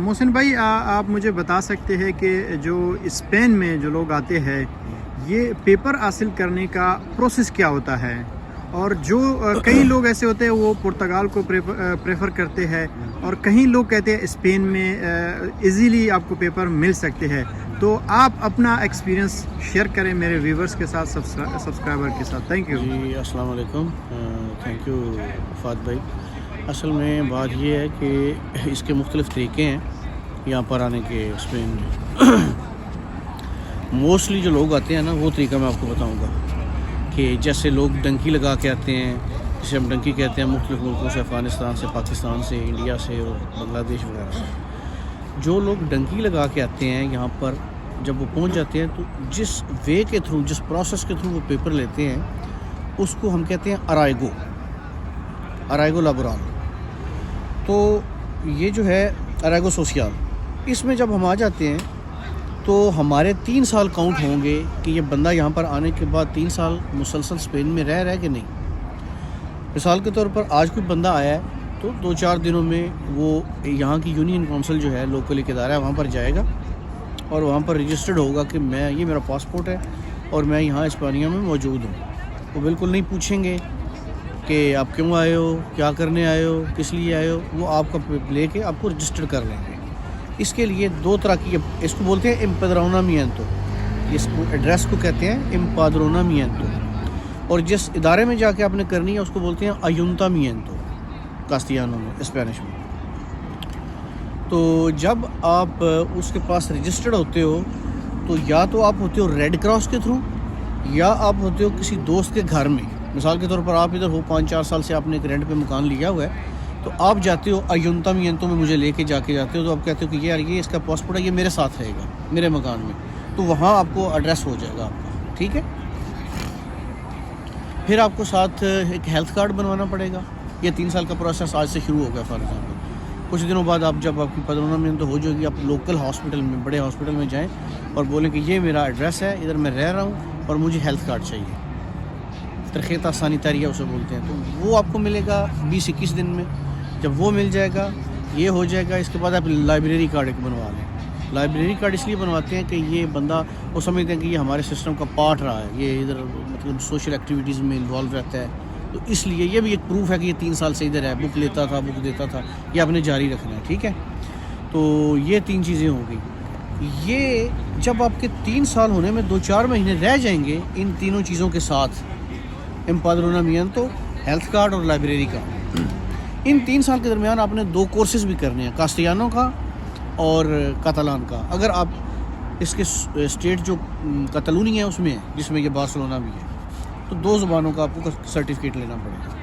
محسن بھائی آپ مجھے بتا سکتے ہیں کہ جو اسپین میں جو لوگ آتے ہیں یہ پیپر حاصل کرنے کا پروسیس کیا ہوتا ہے، اور جو کئی لوگ ایسے ہوتے ہیں وہ پرتگال کو پریفر کرتے ہیں، اور کئی لوگ کہتے ہیں اسپین میں ایزیلی آپ کو پیپر مل سکتے ہیں. تو آپ اپنا ایکسپیرینس شیئر کریں میرے ویورز کے ساتھ، سبسکرائبر کے ساتھ. Thank you. جی السلام علیکم. تھینک یو فات بھائی. اصل میں بات یہ ہے کہ اس کے مختلف طریقے ہیں یہاں پر آنے کے. اسپین میں موسٹلی جو لوگ آتے ہیں نا وہ طریقہ میں آپ کو بتاؤں گا کہ جیسے لوگ ڈنکی لگا کے آتے ہیں، جسے ہم ڈنکی کہتے ہیں، مختلف ملکوں سے، افغانستان سے، پاکستان سے، انڈیا سے اور بنگلہ دیش وغیرہ سے. جو لوگ ڈنکی لگا کے آتے ہیں یہاں پر جب وہ پہنچ جاتے ہیں تو جس وے کے تھرو، جس پروسیس کے تھرو وہ پیپر لیتے ہیں اس کو ہم کہتے ہیں ارائیگو لابورال. تو یہ جو ہے ارائیگو سوسیال، اس میں جب ہم آ جاتے ہیں تو ہمارے 3 سال کاؤنٹ ہوں گے کہ یہ بندہ یہاں پر آنے کے بعد 3 سال مسلسل اسپین میں رہ کہ نہیں. مثال کے طور پر آج کوئی بندہ آیا ہے تو 2-4 دنوں میں وہ یہاں کی یونین کونسل جو ہے، لوکل ایک ادارہ ہے، وہاں پر جائے گا اور وہاں پر رجسٹرڈ ہوگا کہ یہ میرا پاسپورٹ ہے اور میں یہاں اسپانیہ میں موجود ہوں. وہ بالکل نہیں پوچھیں گے کہ آپ کیوں آئے ہو، کیا کرنے آئے ہو، کس لیے آئے ہو. وہ آپ کا لے کے آپ کو رجسٹر کر لیں گے. اس کے لیے 2 طرح کی، اس کو بولتے ہیں امپادرونامیento، اس کو ایڈریس کو کہتے ہیں امپادرونامیento، اور جس ادارے میں جا کے آپ نے کرنی ہے اس کو بولتے ہیں ayuntamiento کاستیانو میں، اسپینش میں. تو جب آپ اس کے پاس رجسٹرڈ ہوتے ہو تو یا تو آپ ہوتے ہو ریڈ کراس کے تھرو، یا آپ ہوتے ہو کسی دوست کے گھر میں. مثال کے طور پر آپ ادھر ہو، 5-4 سال سے آپ نے ایک رینٹ پہ مکان لیا ہوا ہے، تو آپ جاتے ہو ayuntamiento میں مجھے لے کے جاتے ہو، تو آپ کہتے ہو کہ یہ اس کا پاسپورٹ ہے، یہ میرے ساتھ رہے گا میرے مکان میں. تو وہاں آپ کو ایڈریس ہو جائے گا آپ کا، ٹھیک ہے. پھر آپ کو ساتھ ایک ہیلتھ کارڈ بنوانا پڑے گا. یہ 3 سال کا پروسیس آج سے شروع ہو گیا. فار ایگزامپل کچھ دنوں بعد جب آپ کی پادرونامیento ہو جائے گی، آپ لوکل ہاسپٹل میں، بڑے ہاسپٹل میں جائیں اور بولیں کہ یہ میرا ایڈریس ہے، ادھر میں رہ رہا ہوں اور مجھے ہیلتھ کارڈ چاہیے. ترخیتا سانیتاریہ اسے بولتے ہیں. تو وہ آپ کو ملے گا 20-21 دن میں. جب وہ مل جائے گا، یہ ہو جائے گا، اس کے بعد آپ لائبریری کارڈ ایک بنوا لیں. لائبریری کارڈ اس لیے بنواتے ہیں کہ یہ بندہ، وہ سمجھتے ہیں کہ یہ ہمارے سسٹم کا پارٹ رہا ہے، یہ ادھر مطلب سوشل ایکٹیویٹیز میں انوالو رہتا ہے. تو اس لیے یہ بھی ایک پروف ہے کہ یہ 3 سال سے ادھر ہے، بک لیتا تھا، بک دیتا تھا، یہ آپ نے جاری رکھنا ہے، ٹھیک ہے. تو یہ 3 چیزیں ہوں گی. یہ جب آپ کے 3 سال ہونے میں 2-4 مہینے رہ جائیں گے ان تینوں چیزوں کے ساتھ، امپادرونامیento، ہیلتھ کارڈ اور لائبریری کارڈ، ان 3 سال کے درمیان آپ نے 2 کورسز بھی کرنے ہیں، کاستیانو کا اور کاتالان کا. اگر آپ اس کے اسٹیٹ جو کتالونی ہے اس میں ہے، جس میں یہ بارسلونا بھی ہے، تو 2 زبانوں کا آپ کو سرٹیفکیٹ لینا پڑے گا.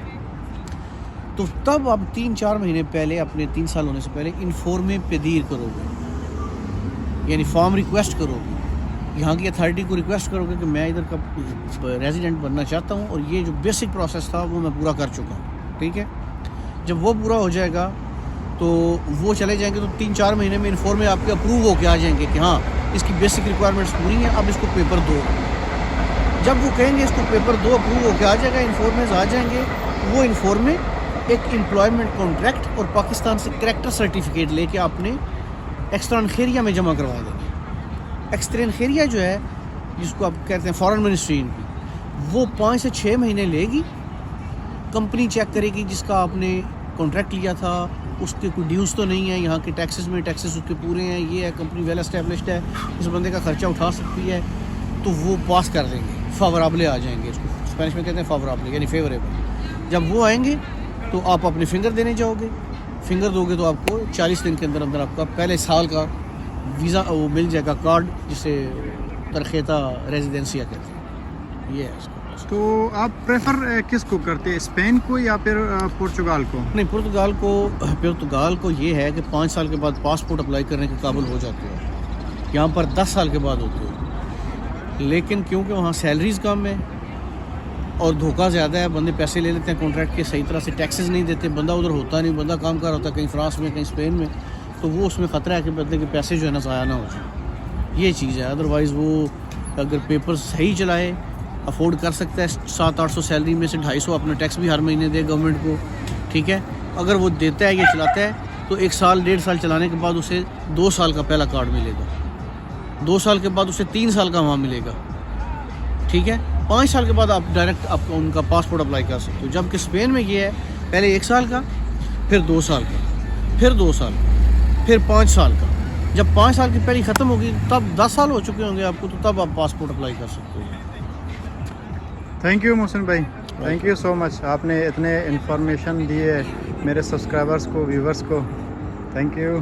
تو تب آپ 3-4 مہینے پہلے، اپنے 3 سال ہونے سے پہلے انفورمے پیدیر کرو گے، یعنی فارم ریکویسٹ کرو گے. یہاں کی اتھارٹی کو ریکویسٹ کرو گے کہ میں ادھر کا ریزیڈنٹ بننا چاہتا ہوں اور یہ جو بیسک پروسیس تھا وہ میں پورا کر چکا ہوں، ٹھیک ہے. جب وہ پورا ہو جائے گا تو وہ چلے جائیں گے، تو 3-4 مہینے میں انفورمے آپ کے اپروو ہو کے آ جائیں گے کہ ہاں اس کی بیسک ریکوائرمنٹس پوری ہیں، اب اس کو پیپر دو. جب وہ کہیں گے اس کو پیپر دو، اپروو ہو کے آ جائے گا، انفارمیز آ جائیں گے. وہ انفارمے ایک امپلائمنٹ کانٹریکٹ اور پاکستان سے کریکٹر سرٹیفکیٹ لے کے آپ نے ایکسٹرانخیریا میں جمع کروا دیں گے. ایکسٹرانخیریا جو ہے، جس کو آپ کہتے ہیں فارن منسٹری ان کی، وہ 5 سے 6 مہینے لے گی. کمپنی چیک کرے گی جس کا آپ نے کانٹریکٹ لیا تھا، اس کے کوئی ڈیوز تو نہیں ہے، یہاں کے ٹیکسز اس کے پورے ہیں، یہ ہے، کمپنی ویل اسٹیبلشڈ ہے، اس بندے کا خرچہ اٹھا سکتی ہے، تو وہ پاس کر دیں گے. فاورابلے آ جائیں گے، اس کو اسپینش میں کہتے ہیں فاورابلے، یعنی فیوریبل. جب وہ آئیں گے تو آپ اپنے فنگر دینے جاؤ گے. فنگر دو گے تو آپ کو 40 دن کے اندر اندر آپ کا پہلے سال کا ویزا وہ مل جائے گا، کارڈ، جسے ترخیتا ریزیڈنسیا کہتے ہیں. یہ ہے اس کا. تو آپ پریفر کس کو کرتے ہیں، اسپین کو یا پھر پرتگال کو؟ نہیں، پرتگال کو یہ ہے کہ 5 سال کے بعد پاسپورٹ اپلائی کرنے کے قابل ہو جاتے ہو. یہاں پر 10 سال کے بعد ہوتے ہو. لیکن کیونکہ وہاں سیلریز کم ہے اور دھوکہ زیادہ ہے، بندے پیسے لے لیتے ہیں کانٹریکٹ کے، صحیح طرح سے ٹیکسز نہیں دیتے، بندہ ادھر ہوتا نہیں، بندہ کام کر ہوتا ہے کہیں فرانس میں، کہیں اسپین میں، تو وہ اس میں خطرہ ہے کہ بندے کے پیسے جو ہے نا ضائع نہ ہو جائیں. یہ چیز ہے. ادروائز وہ اگر پیپر صحیح چلائے، افورڈ کر سکتا ہے، 700-800 سیلری میں سے 250 اپنا ٹیکس بھی ہر مہینے دے گورنمنٹ کو، ٹھیک ہے. اگر وہ دیتا ہے، یہ چلاتا ہے، تو 1 سال 1.5 سال چلانے کے بعد اسے 2 سال کا پہلا کارڈ ملے گا, 2 سال کے بعد اسے 3 سال کا وہاں ملے گا, ٹھیک ہے. 5 سال کے بعد آپ ڈائریکٹ آپ ان کا پاسپورٹ اپلائی کر سکتے ہو. جبکہ اسپین میں یہ ہے پہلے 1 سال کا, پھر 2 سال کا, پھر 2 سال کا, پھر 5 سال کا. جب 5 سال کی پہلی ختم ہوگی تب 10 سال ہو چکے ہوں گے آپ کو, تو تب آپ پاسپورٹ اپلائی کر سکتے ہو. تھینک یو محسن بھائی, تھینک یو سو مچ. آپ نے اتنے انفارمیشن دیے میرے سبسکرائبرس کو, ویورس کو. Thank you.